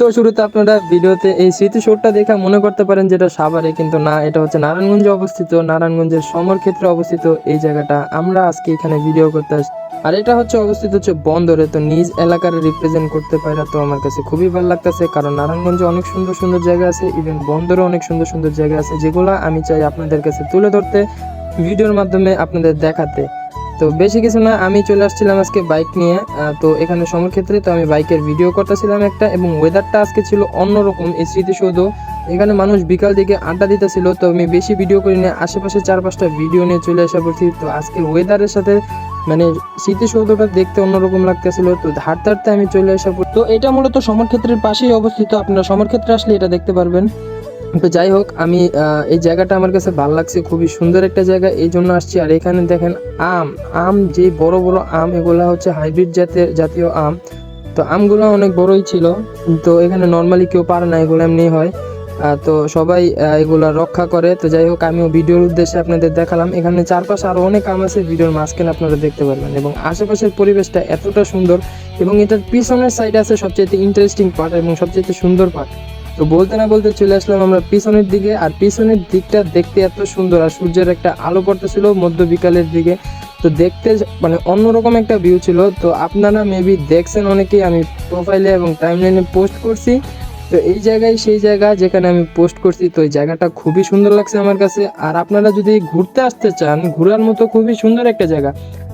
তো শুরুতে আপনারা ভিডিওতে এই স্মৃতিসৌধটা দেখে মনে করতে পারেন যেটা সাভারে, কিন্তু না, এটা হচ্ছে নারায়ণগঞ্জে অবস্থিত। নারায়ণগঞ্জের সমরক্ষেত্রে অবস্থিত এই জায়গাটা আমরা আজকে এখানে ভিডিও করতে আসছি। আর এটা হচ্ছে অবস্থিত হচ্ছে বন্দরে, তো নিজ এলাকার রিপ্রেজেন্ট করতে পারা তো আমার কাছে খুবই ভালো লাগতেছে, কারণ নারায়ণগঞ্জে অনেক সুন্দর সুন্দর জায়গা আছে, ইভেন বন্দরে অনেক সুন্দর সুন্দর জায়গা আছে, যেগুলো আমি চাই আপনাদের কাছে তুলে ধরতে, ভিডিওর মাধ্যমে আপনাদের দেখাতে। তো বেশি কিছু না, আমি চলে আসছিলাম আজকে বাইক নিয়ে, তো এখানে সমরক্ষেত্রে তো আমি বাইকের ভিডিও করতেছিলাম একটা, এবং ওয়েদারটা আজকে ছিল অন্যরকম। এই স্মৃতিসৌধ, এখানে মানুষ বিকাল দিকে আড্ডা দিতেছিল, তো আমি বেশি ভিডিও করি না, আশেপাশে 4-5টা ভিডিও নিয়ে চলে আসা পড়ছি। তো আজকের ওয়েদারের সাথে মানে স্মৃতিসৌধটা দেখতে অন্যরকম লাগতেছিল, তো হাঁটতে হাঁটতে আমি চলে আসা পড়ি। তো এটা মূলত সমরক্ষেত্রের পাশেই অবস্থিত, আপনারা সমরক্ষেত্রে আসলে এটা দেখতে পারবেন। তো যাই হোক, আমি এই জায়গাটা আমার কাছে ভালো লাগছে, খুবই সুন্দর একটা জায়গা, এই জন্য আসছি। আর এখানে দেখেন আম আম যে বড় বড় আম, এগুলা হচ্ছে হাইব্রিড জাতীয় আম। তো আমগুলো অনেক বড়ই ছিল, তো এখানে নর্মালি কেউ পারে না, এগুলো এমনি হয়। তো সবাই এগুলা রক্ষা করে। তো যাই হোক, আমিও ভিডিওর উদ্দেশ্যে আপনাদের দেখালাম। এখানে চারপাশে আরো অনেক আম আছে, ভিডিওর মাঝখানে আপনারা দেখতে পারবেন, এবং আশেপাশের পরিবেশটা এতটা সুন্দর। এবং এটার পিছনের সাইড আছে সবচেয়ে ইন্টারেস্টিং পার্ট এবং সবচেয়ে সুন্দর পার্ট। তো বলতে না বলতে চলে আসলাম আমরা পিছনের দিকে, আর পিছনের দিকটা দেখতে এত সুন্দর, আর সূর্যের একটা আলো পড়তেছিল মধ্য বিকালের দিকে, তো দেখতে মানে অন্যরকম একটা ভিউ ছিল। তো আপনারা মেবি দেখছেন অনেকেই, আমি প্রোফাইলে এবং টাইমলাইনে পোস্ট করছি। তো এই জায়গায় সেই জায়গা যেখানে আমি পোস্ট করছি, তো এই জায়গাটা খুবই সুন্দর লাগছে আমার কাছে। আর আপনারা যদি ঘুরতে আসতে চান, ঘোরার মতো খুবই সুন্দর একটা জায়গা।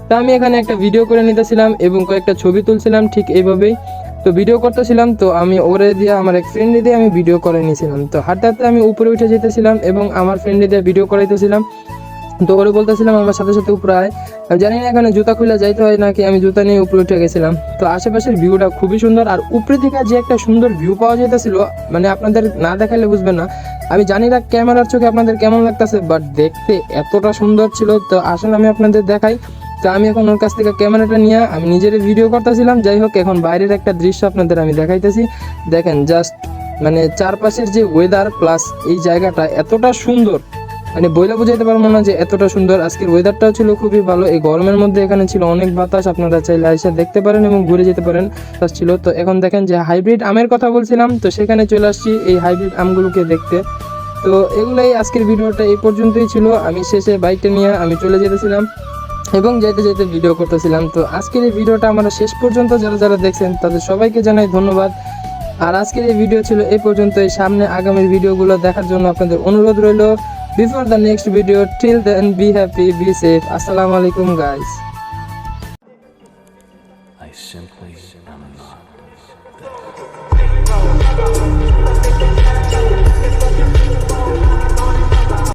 তা আমি এখানে একটা ভিডিও করে নিতেছিলাম এবং কয়েকটা ছবি তুলছিলাম ঠিক এইভাবেই। তো ভিডিও করতেছিলাম, তো আমি ওরে দিয়ে আমার এক ফ্রেন্ড দিয়ে আমি ভিডিও করে নিয়েছিলাম। তো হাঁটতে হাঁটতে আমি উপরে উঠে যেতেছিলাম এবং আমার ফ্রেন্ড দিয়ে ভিডিও করাইতেছিলাম। তো ওরে বলতেছিলাম আমার সাথে সাথে উপরে আয়। আমি জানি না এখানে জুতা খুলে যাইতে হয় নাকি, আমি জুতা নিয়ে উপরে উঠে গেছিলাম। তো আশেপাশের ভিউটা খুবই সুন্দর, আর উপরে থেকে যে একটা সুন্দর ভিউ পাওয়া যেতেছিল, মানে আপনাদের না দেখালে বুঝবেন না। আমি জানি না ক্যামেরার চোখে আপনাদের কেমন লাগতেছে, বাট দেখতে এতটা সুন্দর ছিল। তো আসলে আমি আপনাদের দেখাই। তো আমি এখন ওর কাছ থেকে ক্যামেরাটা নিয়ে আমি নিজের ভিডিও করতেছিলাম। যাই হোক, এখন বাইরের একটা দৃশ্য আপনাদের আমি দেখাইতেছি। দেখেন জাস্ট, মানে চারপাশের যে ওয়েদার প্লাস এই জায়গাটা এতটা সুন্দর, মানে বইলা বুঝাইতে পারবো না যে এতটা সুন্দর। আজকের ওয়েদারটাও ছিল খুবই ভালো, এই গরমের মধ্যে এখানে ছিল অনেক বাতাস, আপনারা চাইলে এসে দেখতে পারেন এবং ঘুরে যেতে পারেন ছিল। তো এখন দেখেন যে হাইব্রিড আমের কথা বলছিলাম, তো সেখানে চলে আসছি এই হাইব্রিড আমগুলোকে দেখতে। তো এগুলাই আজকের ভিডিওটা এই পর্যন্তই ছিল। আমি শেষে বাইকটা নিয়ে আমি চলে যেতেছিলাম এবং যেতে যেতে ভিডিও করতেছিলাম। তো আজকের এই ভিডিওটা আমরা শেষ পর্যন্ত যারা যারা দেখছেন তাদের সবাইকে জানাই ধন্যবাদ। আর আজকের এই ভিডিও ছিল এই পর্যন্তই। সামনে আগামী ভিডিওগুলো দেখার জন্য আপনাদের অনুরোধ রইল। Before the next video, till then be happy, be safe. আসসালামু আলাইকুম guys. I simply am not.